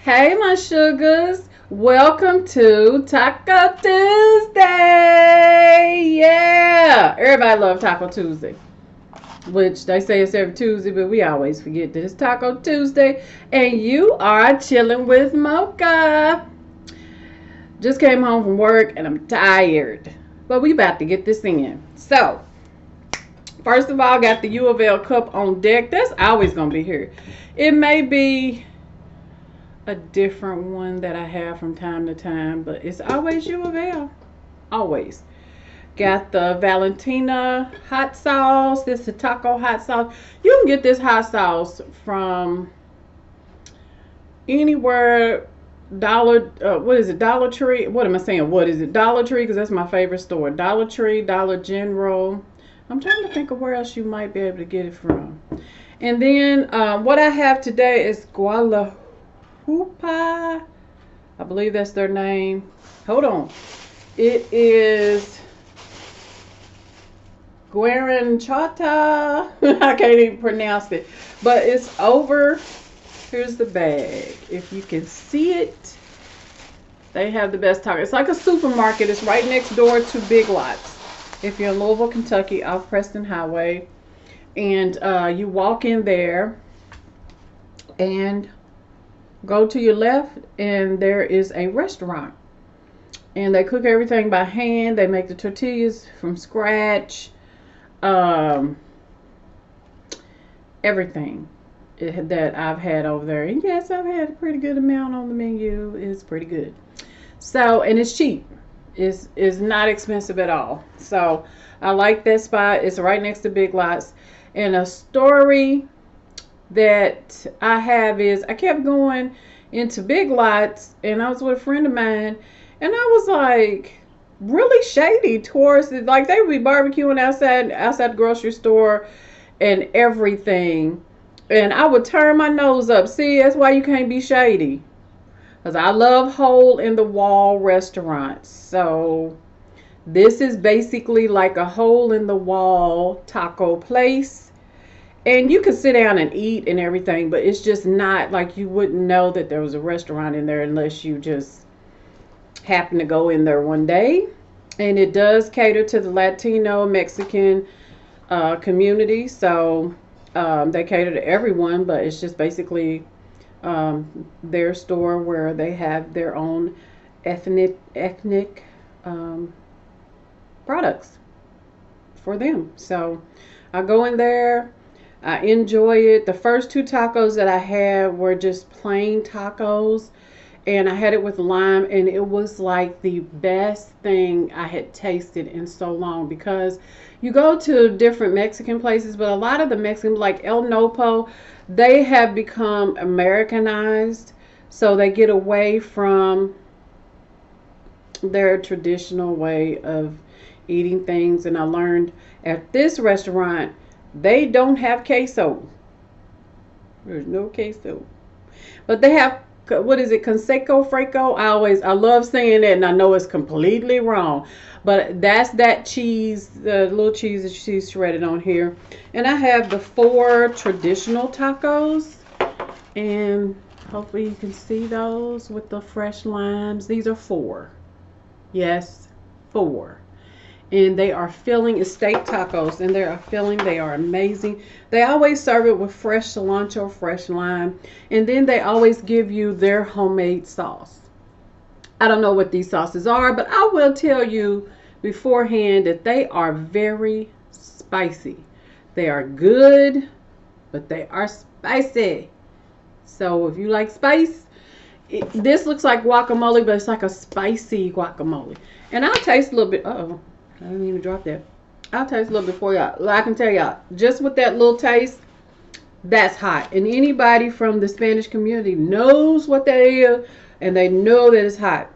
Hey, my sugars. Welcome to Taco Tuesday. Yeah. Everybody love Taco Tuesday, which they say it's every Tuesday, but we always forget that it's Taco Tuesday. And you are chilling with Mocha. Just came home from work and I'm tired, but we about to get this in. So, first of all, got the U of L cup on deck. That's always going to be here. It may be a different one that I have from time to time, but it's always U of L. Always. Got the Valentina hot sauce. This is a taco hot sauce. You can get this hot sauce from anywhere. What is it? Dollar Tree. What am I saying? What is it? Dollar Tree, because that's my favorite store. Dollar Tree, Dollar General. I'm trying to think of where else you might be able to get it from. And then what I have today is Guala Hoopa. I believe that's their name. Hold on. It is Guaranchata. I can't even pronounce it. But it's over. Here's the bag. If you can see it, they have the best taco. It's like a supermarket. It's right next door to Big Lots. If you're in Louisville, Kentucky, off Preston Highway. And you walk in there and go to your left, and there is a restaurant. And they cook everything by hand. They make the tortillas from scratch. Everything that I've had over there. And yes, I've had a pretty good amount on the menu. It's pretty good. So, and it's cheap. It's not expensive at all. So, I like that spot. It's right next to Big Lots. And a story that I have is I kept going into Big Lots, and I was with a friend of mine, and I was like really shady towards it. Like they would be barbecuing outside the grocery store and everything. And I would turn my nose up. See, that's why you can't be shady. Because I love hole in the wall restaurants. So this is basically like a hole in the wall taco place. And you can sit down and eat and everything, but it's just not like you wouldn't know that there was a restaurant in there unless you just happen to go in there one day. And it does cater to the Latino, Mexican community. So they cater to everyone, but it's just basically their store where they have their own ethnic products for them. So I go in there, I enjoy it. The first two tacos that I had were just plain tacos, and I had it with lime, and it was like the best thing I had tasted in so long. Because you go to different Mexican places, but a lot of the Mexican, like El Nopo, they have become Americanized, so they get away from their traditional way of eating things. And I learned at this restaurant, they don't have queso. There's no queso. But they have, what is it, Conseco Freco? I love saying that, and I know it's completely wrong. But that's that cheese, the little cheese that you see shredded on here. And I have the 4 traditional tacos. And hopefully you can see those with the fresh limes. These are 4. Yes, 4. And they are filling. It's steak tacos, and they are filling. They are amazing. They always serve it with fresh cilantro, fresh lime, and then they always give you their homemade sauce. I don't know what these sauces are, but I will tell you beforehand that they are very spicy. They are good, but they are spicy. So if you like spice, this looks like guacamole, but it's like a spicy guacamole. And I'll taste a little bit. Uh-oh. I didn't even drop that. I'll taste a little bit for y'all. I can tell y'all, just with that little taste, that's hot. And anybody from the Spanish community knows what that is, and they know that it's hot.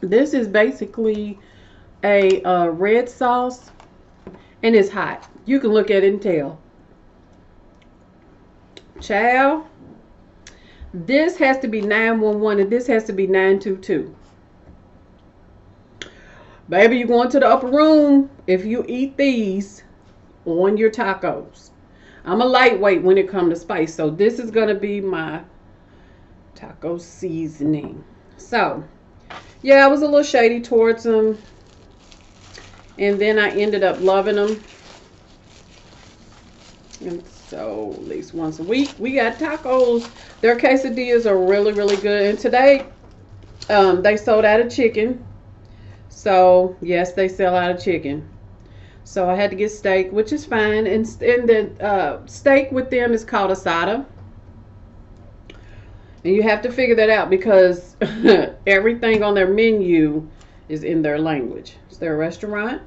This is basically a red sauce, and it's hot. You can look at it and tell. Child, this has to be 911, and this has to be 922. Baby, you're going to the upper room if you eat these on your tacos. I'm a lightweight when it comes to spice, so this is going to be my taco seasoning. So, yeah, I was a little shady towards them. And then I ended up loving them. And so, at least once a week, we got tacos. Their quesadillas are really, really good. And today, they sold out of chicken. So, yes, they sell out of chicken. So, I had to get steak, which is fine. And the steak with them is called asada. And you have to figure that out because everything on their menu is in their language. It's their restaurant.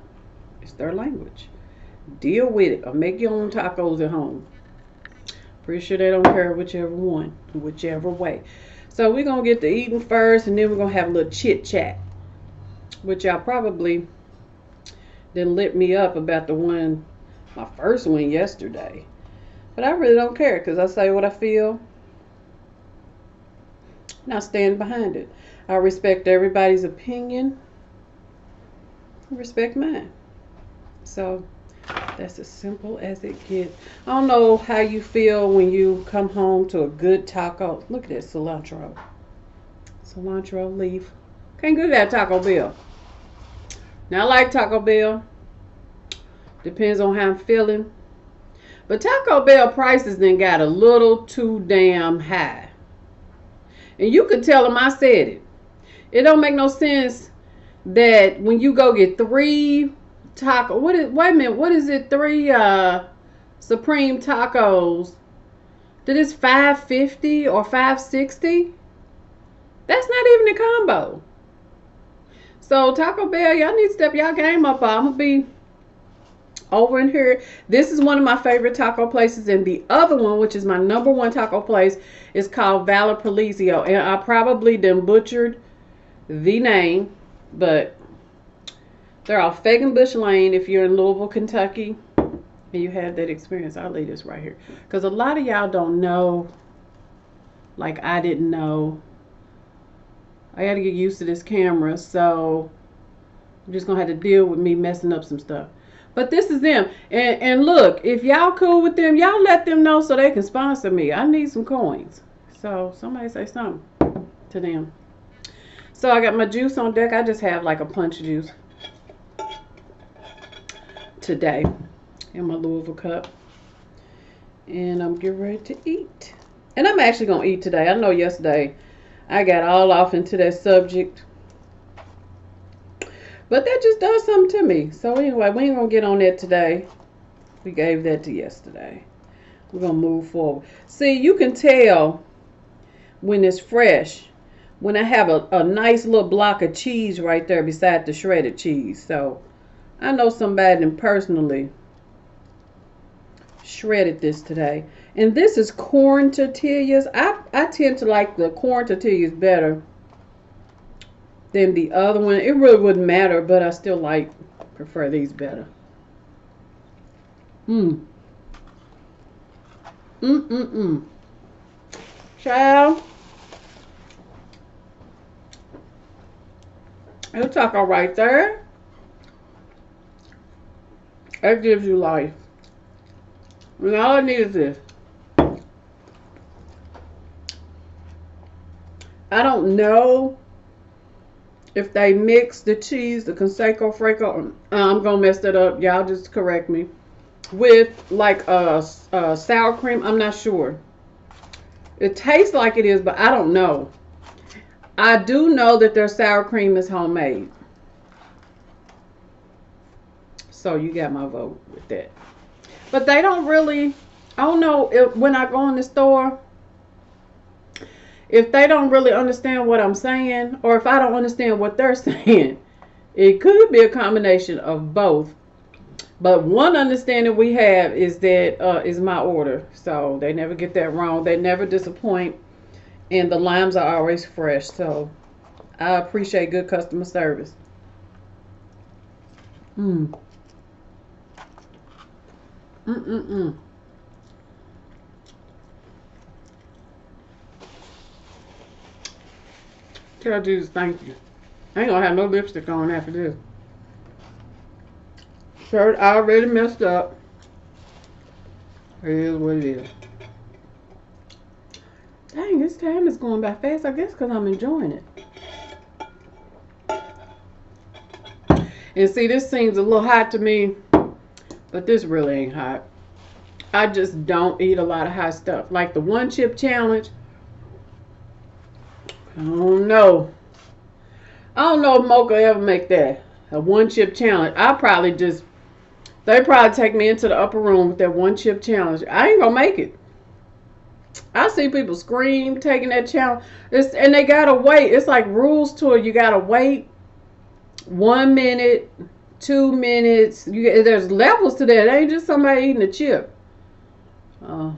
It's their language. Deal with it or make your own tacos at home. Pretty sure they don't care whichever one, whichever way. So we're going to get to eating first and then we're going to have a little chit chat. Which y'all probably didn't lit me up about my first one yesterday. But I really don't care because I say what I feel. And I stand behind it. I respect everybody's opinion. I respect mine. So that's as simple as it gets. I don't know how you feel when you come home to a good taco. Look at that cilantro. Cilantro leaf. Can't get that Taco Bell. Now I like Taco Bell. Depends on how I'm feeling. But Taco Bell prices then got a little too damn high. And you could tell them I said it. It don't make no sense that when you go get 3 taco, wait a minute, what is it? 3 supreme tacos. That is $5.50 or $5.60. That's not even a combo. So Taco Bell, y'all need to step y'all game up. I'm gonna be over in here. This is one of my favorite taco places, and the other one, which is my #1 taco place, is called Valparaiso. And I probably done butchered the name, but they're off Fagenbush Lane. If you're in Louisville, Kentucky, and you have that experience, I'll leave this right here because a lot of y'all don't know. Like I didn't know. I got to get used to this camera, so I'm just gonna have to deal with me messing up some stuff. But this is them. And look, if y'all cool with them, y'all let them know so they can sponsor me. I need some coins. So somebody say something to them. So I got my juice on deck. I just have like a punch juice today in my Louisville cup. And I'm getting ready to eat. And I'm actually going to eat today. I know yesterday I got all off into that subject. But that just does something to me. So anyway, we ain't going to get on that today. We gave that to yesterday. We're going to move forward. See, you can tell when it's fresh. When I have a nice little block of cheese right there beside the shredded cheese. So I know somebody that personally shredded this today. And this is corn tortillas. I tend to like the corn tortillas better than the other one. It really wouldn't matter, but I still prefer these better. Child. It'll taco right there. That gives you life. And all I need is this. I don't know if they mix the cheese, the Conseco Freco, I'm going to mess that up. Y'all just correct me. With like sour cream. I'm not sure. It tastes like it is, but I don't know. I do know that their sour cream is homemade. So you got my vote with that. But they don't really, I don't know if when I go in the store, if they don't really understand what I'm saying, or if I don't understand what they're saying. It could be a combination of both. But one understanding we have is that is my order. So they never get that wrong. They never disappoint. And the limes are always fresh. So I appreciate good customer service. Tell Jesus thank you. I ain't gonna have no lipstick on after this. Shirt already messed up. It is what it is. Dang, this time is going by fast, I guess, because I'm enjoying it. And see, this seems a little hot to me, but this really ain't hot. I just don't eat a lot of hot stuff. Like the one chip challenge. I don't know. I don't know if Mocha ever make that. A one chip challenge. They probably take me into the upper room with that one chip challenge. I ain't gonna make it. I see people scream taking that challenge. And they gotta wait. It's like rules to it. You gotta wait 1 minute, 2 minutes. There's levels to that. It ain't just somebody eating a chip. I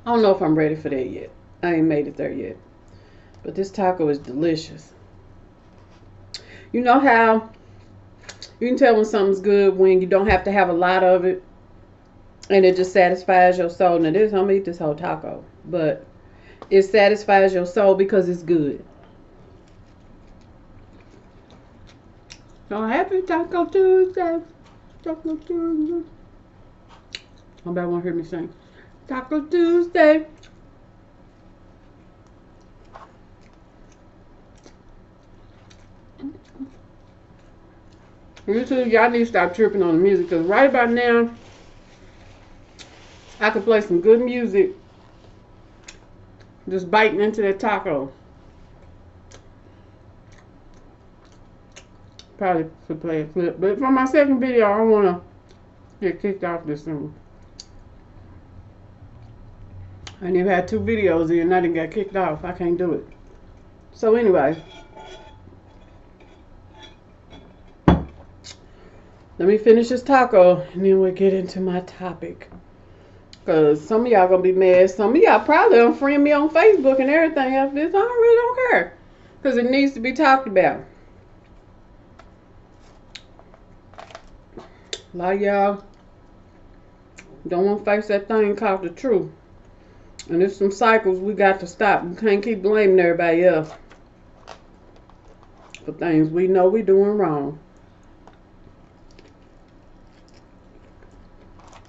don't know if I'm ready for that yet. I ain't made it there yet. But this taco is delicious. You know how you can tell when something's good when you don't have to have a lot of it and it just satisfies your soul. Now this, I'm gonna eat this whole taco, but it satisfies your soul because it's good. So happy Taco Tuesday. Taco Tuesday. Nobody want to hear me sing. Taco Tuesday. You two, y'all need to stop tripping on the music, because right about now, I could play some good music just biting into that taco. Probably should play a clip, but for my second video, I want to get kicked off this thing. I ain't even had 2 videos in and I didn't get kicked off. I can't do it. So anyway. Let me finish this taco and then we'll get into my topic. Because some of y'all going to be mad. Some of y'all probably unfriend me on Facebook and everything after this. I really don't care. Because it needs to be talked about. A lot of y'all don't want to face that thing called the truth. And there's some cycles we got to stop. We can't keep blaming everybody else for things we know we doing wrong.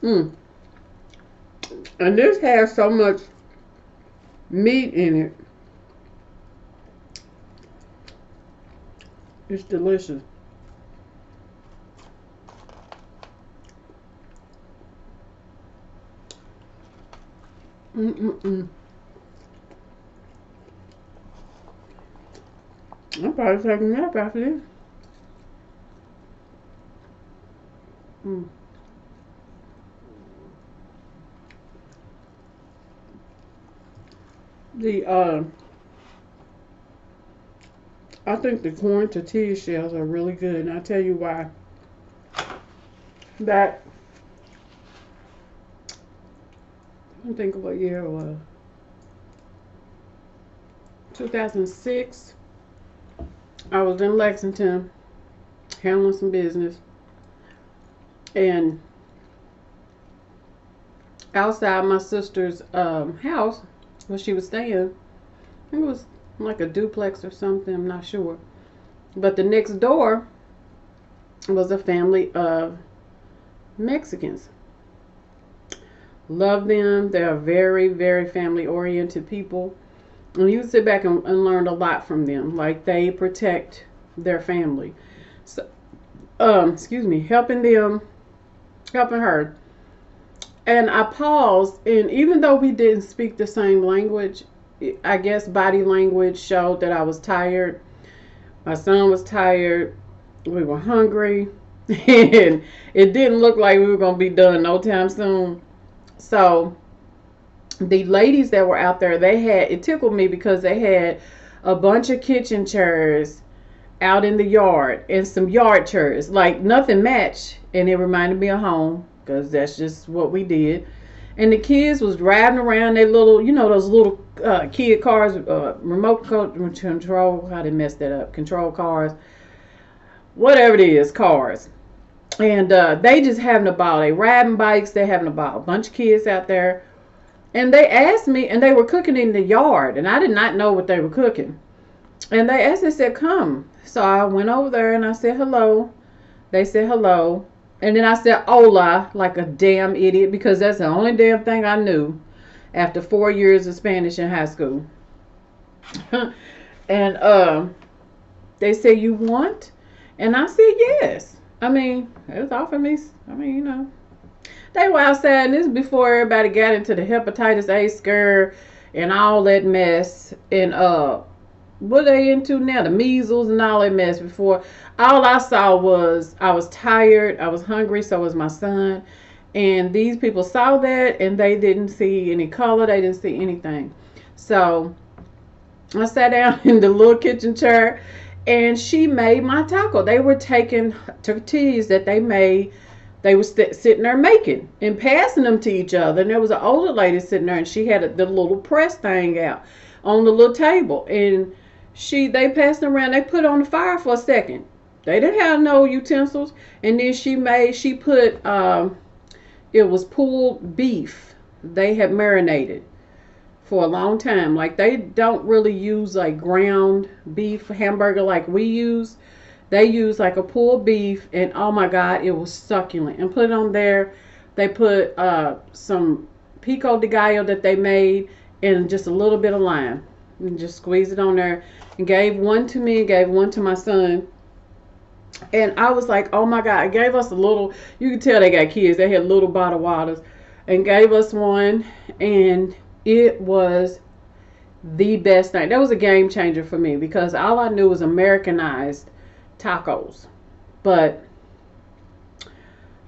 And this has so much meat in it. It's delicious. I'm probably taking a nap after this. I think the corn tortilla shells are really good, and I'll tell you why. I don't think of what year it was. 2006. I was in Lexington handling some business, and outside my sister's house where she was staying, I think it was like a duplex or something, I'm not sure, but the next door was a family of Mexicans. Love them. They're very, very family oriented people. And you sit back and learn a lot from them. Like, they protect their family. So, helping her. And I paused, and even though we didn't speak the same language, I guess body language showed that I was tired. My son was tired. We were hungry. And it didn't look like we were going to be done no time soon. So the ladies that were out there, it tickled me because they had a bunch of kitchen chairs out in the yard and some yard chairs. Like, nothing matched, and it reminded me of home because that's just what we did. And the kids was driving around their little, those little kid cars, remote control, how they messed that up, control cars, whatever it is, cars. And they just having a ball. They riding bikes. They having a ball. A bunch of kids out there. And they asked me, and they were cooking in the yard. And I did not know what they were cooking. And they asked, they said, come. So I went over there and I said, hello. They said, hello. And then I said, hola, like a damn idiot, because that's the only damn thing I knew. after 4 years of Spanish in high school. And they said, "You want?" And I said, "Yes." I mean, it was offering me. I mean, they were outside, and this is before everybody got into the hepatitis A scare and all that mess. And what are they into now? The measles and all that mess. Before, all I saw was, I was tired, I was hungry, so was my son. And these people saw that, and they didn't see any color, they didn't see anything. So I sat down in the little kitchen chair, and she made my taco. They were taking tortillas that they made. They were sitting there making and passing them to each other. And there was an older lady sitting there, and she had the little press thing out on the little table. And they passed them around. They put it on the fire for a second. They didn't have no utensils. And then she put, it was pulled beef. They had marinated for a long time. Like, they don't really use like ground beef hamburger like we use. They use like a pulled beef, and oh my God, it was succulent. And put it on there. They put some pico de gallo that they made, and just a little bit of lime, and just squeeze it on there. And gave one to me, gave one to my son. And I was like, oh my God, it gave us a little, you can tell they got kids. They had little bottled waters, and gave us one, and it was the best thing. That was a game changer for me, because all I knew was Americanized tacos. But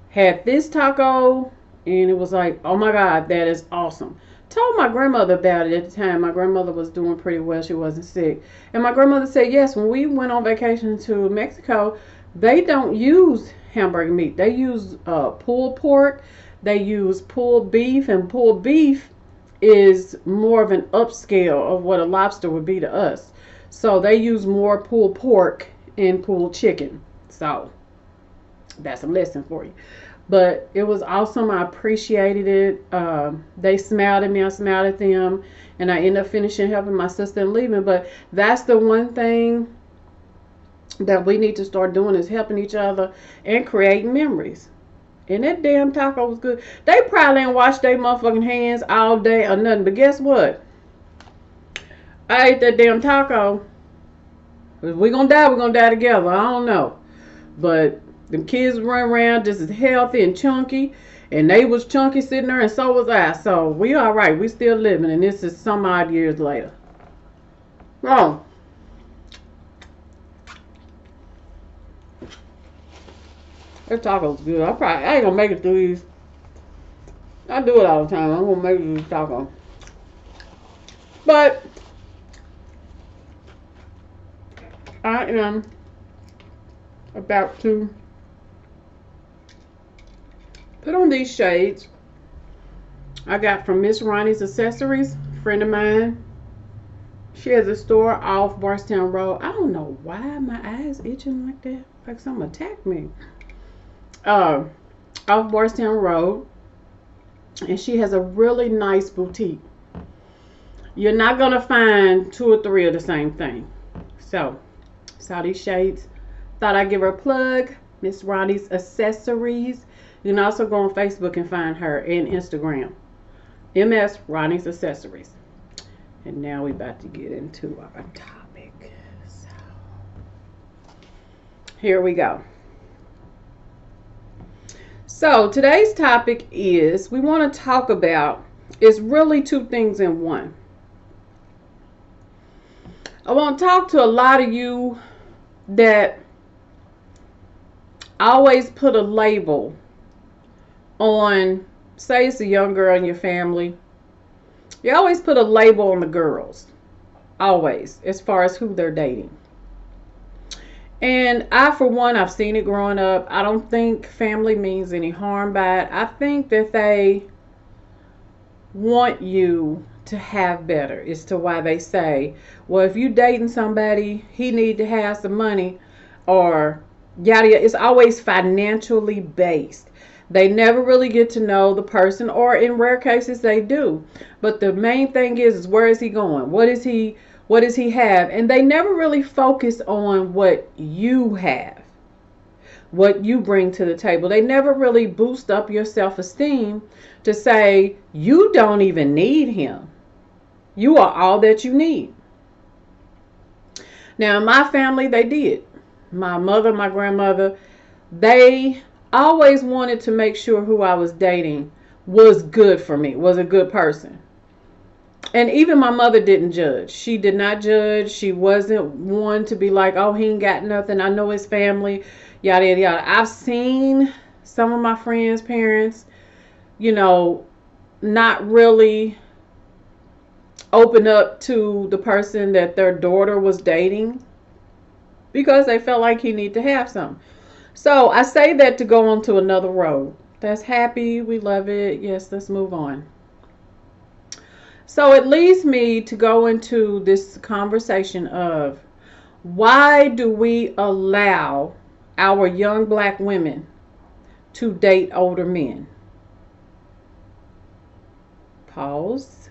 had this taco, and it was like, oh my God, that is awesome. Told my grandmother about it at the time. My grandmother was doing pretty well. She wasn't sick. And my grandmother said, yes, when we went on vacation to Mexico, they don't use hamburger meat. They use pulled pork. They use pulled beef, and pulled beef is more of an upscale of what a lobster would be to us. So they use more pulled pork and pulled chicken. So that's a lesson for you. But it was awesome. I appreciated it. They smiled at me. I smiled at them. And I ended up finishing helping my sister and leaving. But that's the one thing that we need to start doing, is helping each other and creating memories. And that damn taco was good. They probably didn't wash their motherfucking hands all day or nothing. But guess what? I ate that damn taco. If we're going to die, we're going to die together. I don't know. But them kids run around just as healthy and chunky. And they was chunky sitting there, and so was I. So we all right. We still living. And this is some odd years later. Oh. That taco's good. I ain't gonna make it through these. I do it all the time. I'm gonna make it through these tacos. But I am about to put on these shades I got from Miss Ronnie's Accessories, a friend of mine. She has a store off Barstown Road. I don't know why my eyes itching like that. Like something attacked me. Off Barstown Road. And she has a really nice boutique. You're not going to find 2 or 3 of the same thing. So, saw these shades. Thought I'd give her a plug. Miss Ronnie's Accessories. You can also go on Facebook and find her, and Instagram. MS Ronnie's Accessories. And now we're about to get into our topic. So, here we go. So today's topic is, we want to talk about, it's really 2 things in one. I want to talk to a lot of you that always put a label on, say it's a young girl in your family. You always put a label on the girls. Always, as far as who they're dating. And I, for one, I've seen it growing up. I don't think family means any harm by it. I think that they want you to have better, as to why they say, well, if you dating somebody, he need to have some money, or yada yada. It's always financially based. They never really get to know the person, or in rare cases they do. But the main thing is where is he going? What does he have? And they never really focus on what you have. what you bring to the table. They never really boost up your self-esteem to say you don't even need him. You are all that you need. Now, in my family, they did. My mother, my grandmother, they always wanted to make sure who I was dating was good for me, was a good person. And even my mother didn't judge. She did not judge. She wasn't one to be like, oh, he ain't got nothing. I know his family, yada, yada, yada. I've seen some of my friends' parents, not really open up to the person that their daughter was dating because they felt like he needed to have some. So I say that to go on to another road. That's happy. We love it. Yes, let's move on. So it leads me to go into this conversation of why do we allow our young black women to date older men? Pause.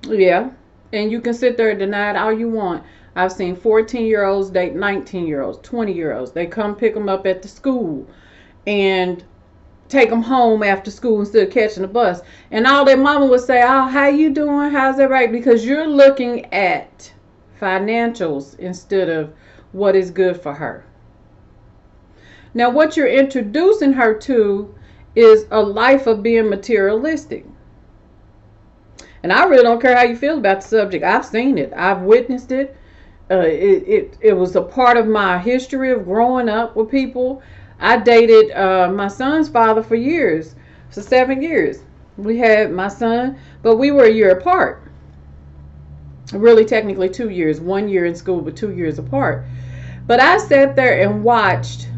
Yeah, and you can sit there and deny it all you want. I've seen 14-year-olds date 19-year-olds, 20-year-olds. They come pick them up at the school and take them home after school instead of catching the bus. And all their mama would say, oh, how you doing? How's that right? Because you're looking at financials instead of what is good for her. Now, what you're introducing her to is a life of being materialistic. And I really don't care how you feel about the subject. I've seen it. I've witnessed it. It was a part of my history of growing up with people. I dated my son's father for years, for 7 years. We had my son, but we were a year apart. Really, technically 2 years. 1 year in school, but 2 years apart. But I sat there and watched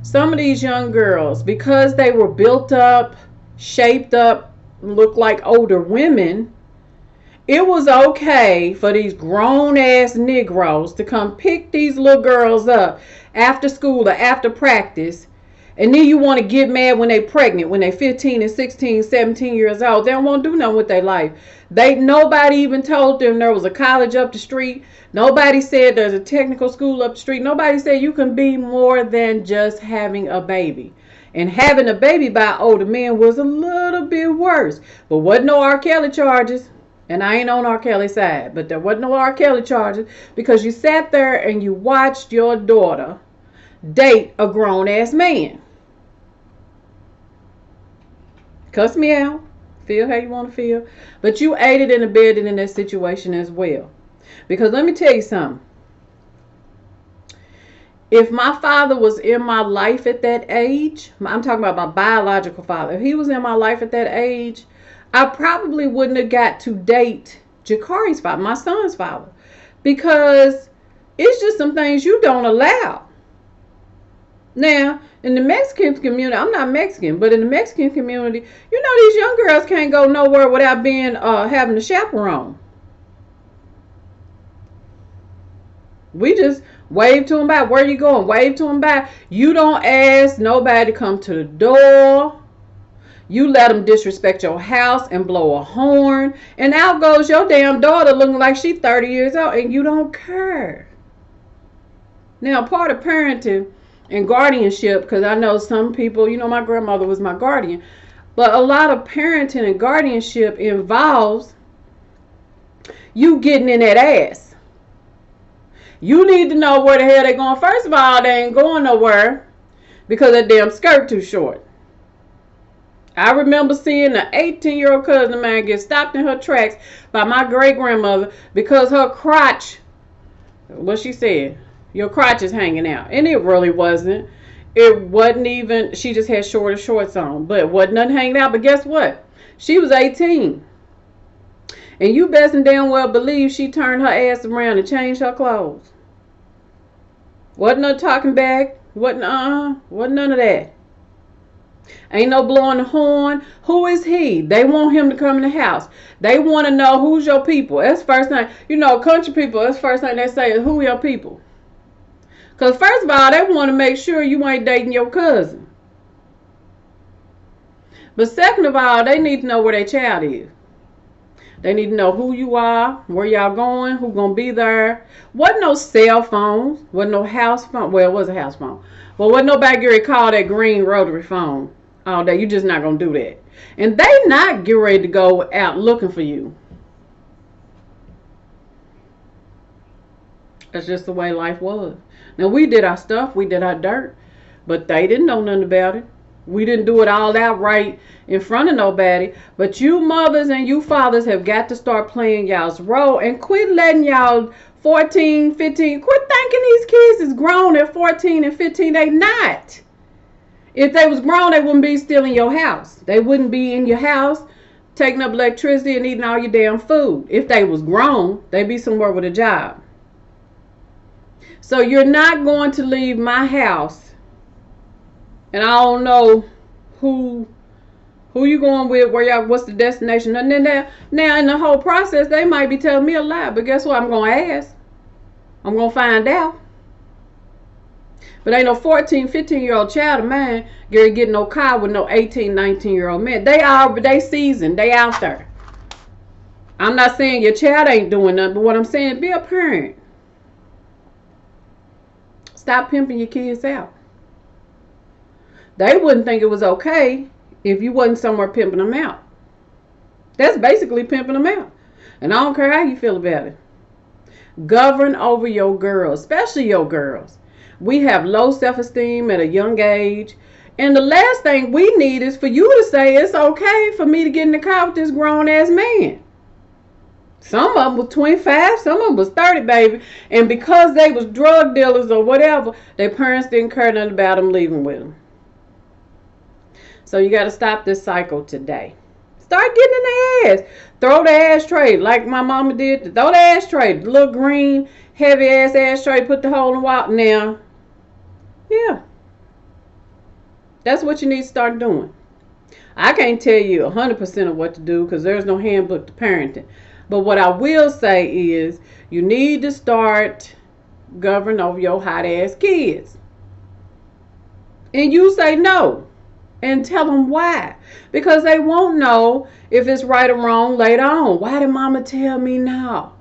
some of these young girls, because they were built up, shaped up, looked like older women. It was okay for these grown-ass Negroes to come pick these little girls up after school or after practice. And then you want to get mad when they pregnant, when they 15 and 16, 17 years old. They don't want to do nothing with their life. Nobody even told them there was a college up the street. Nobody said there's a technical school up the street. Nobody said you can be more than just having a baby. And having a baby by older men was a little bit worse. But wasn't no R. Kelly charges. And I ain't on R. Kelly's side. But there wasn't no R. Kelly charges. Because you sat there and you watched your daughter date a grown-ass man. Cuss me out. Feel how you want to feel. But you aided and abetted in that situation as well. Because let me tell you something. If my father was in my life at that age, I'm talking about my biological father. If he was in my life at that age, I probably wouldn't have got to date Jakari's father, my son's father. Because it's just some things you don't allow. Now, in the Mexican community, I'm not Mexican, but in the Mexican community, these young girls can't go nowhere without being having a chaperone. We just wave to them back. Where you going? Wave to them back. You don't ask nobody to come to the door. You let them disrespect your house and blow a horn. And out goes your damn daughter looking like she's 30 years old and you don't care. Now, part of parenting and guardianship, because I know some people, my grandmother was my guardian. But a lot of parenting and guardianship involves you getting in that ass. You need to know where the hell they're going. First of all, they ain't going nowhere because that damn skirt too short. I remember seeing an 18-year-old cousin of mine get stopped in her tracks by my great-grandmother because her crotch, what she said, your crotch is hanging out. And it really wasn't. It wasn't even, she just had shorter shorts on. But it wasn't nothing hanging out. But guess what? She was 18. And you best and damn well believe she turned her ass around and changed her clothes. Wasn't no talking back. Wasn't none of that. Ain't no blowing the horn. Who is he? They want him to come in the house. They want to know who's your people. That's the first thing. Country people, that's the first thing they say is who your people. Because first of all, they want to make sure you ain't dating your cousin. But second of all, they need to know where their child is. They need to know who you are, where y'all going, who gonna be there. Wasn't no cell phones, wasn't no house phone. Well, it was a house phone. But wasn't nobody getting ready to call that green rotary phone all day. You just not gonna do that. And they not get ready to go out looking for you. That's just the way life was. Now we did our stuff, we did our dirt, but they didn't know nothing about it. We didn't do it all outright in front of nobody. But you mothers and you fathers have got to start playing y'all's role and quit letting y'all 14, 15, quit thinking these kids is grown at 14 and 15. They not. If they was grown, they wouldn't be still in your house. They wouldn't be in your house taking up electricity and eating all your damn food. If they was grown, they'd be somewhere with a job. So you're not going to leave my house, and I don't know who you going with, where y'all, what's the destination. And then now in the whole process, they might be telling me a lie, but guess what? I'm going to ask. I'm going to find out. But ain't no 14, 15-year-old child of mine get no car with no 18, 19-year-old men. They seasoned. They out there. I'm not saying your child ain't doing nothing, but what I'm saying is be a parent. Stop pimping your kids out. They wouldn't think it was okay if you wasn't somewhere pimping them out. That's basically pimping them out. And I don't care how you feel about it. Govern over your girls, especially your girls. We have low self-esteem at a young age. And the last thing we need is for you to say it's okay for me to get in the car with this grown-ass man. Some of them was 25, some of them was 30, baby. And because they was drug dealers or whatever, their parents didn't care nothing about them leaving with them. So you got to stop this cycle today. Start getting in the ass. Throw the ashtray like my mama did. Throw the ashtray. The little green, heavy-ass ashtray. Put the hole in the wall. Now, yeah. That's what you need to start doing. I can't tell you 100% of what to do because there's no handbook to parenting. But what I will say is you need to start governing over your hot-ass kids. And you say no. And tell them why. Because they won't know if it's right or wrong later on. Why did mama tell me no?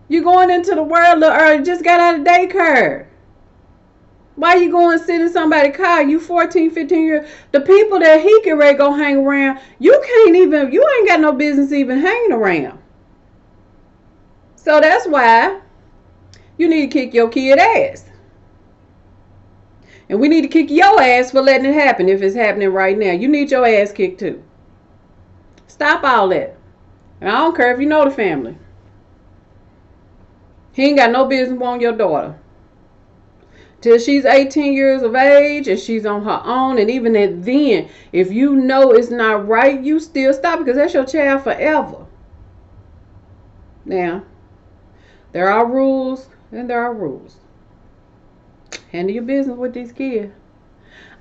You're going into the world a little early. Just got out of daycare. Why you going to sit in somebody's car? You 14, 15 years. The people that he can ready go hang around, you ain't got no business even hanging around. So that's why you need to kick your kid ass. And we need to kick your ass for letting it happen if it's happening right now. You need your ass kicked too. Stop all that. And I don't care if you know the family. He ain't got no business wanting your daughter. Till she's 18 years of age and she's on her own. And even then, if you know it's not right, you still stop because that's your child forever. Now, there are rules and there are rules. Handle your business with these kids.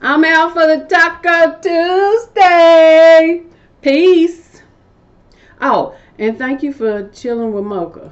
I'm out for the Taco Tuesday. Peace. Oh, and thank you for chilling with Mocha.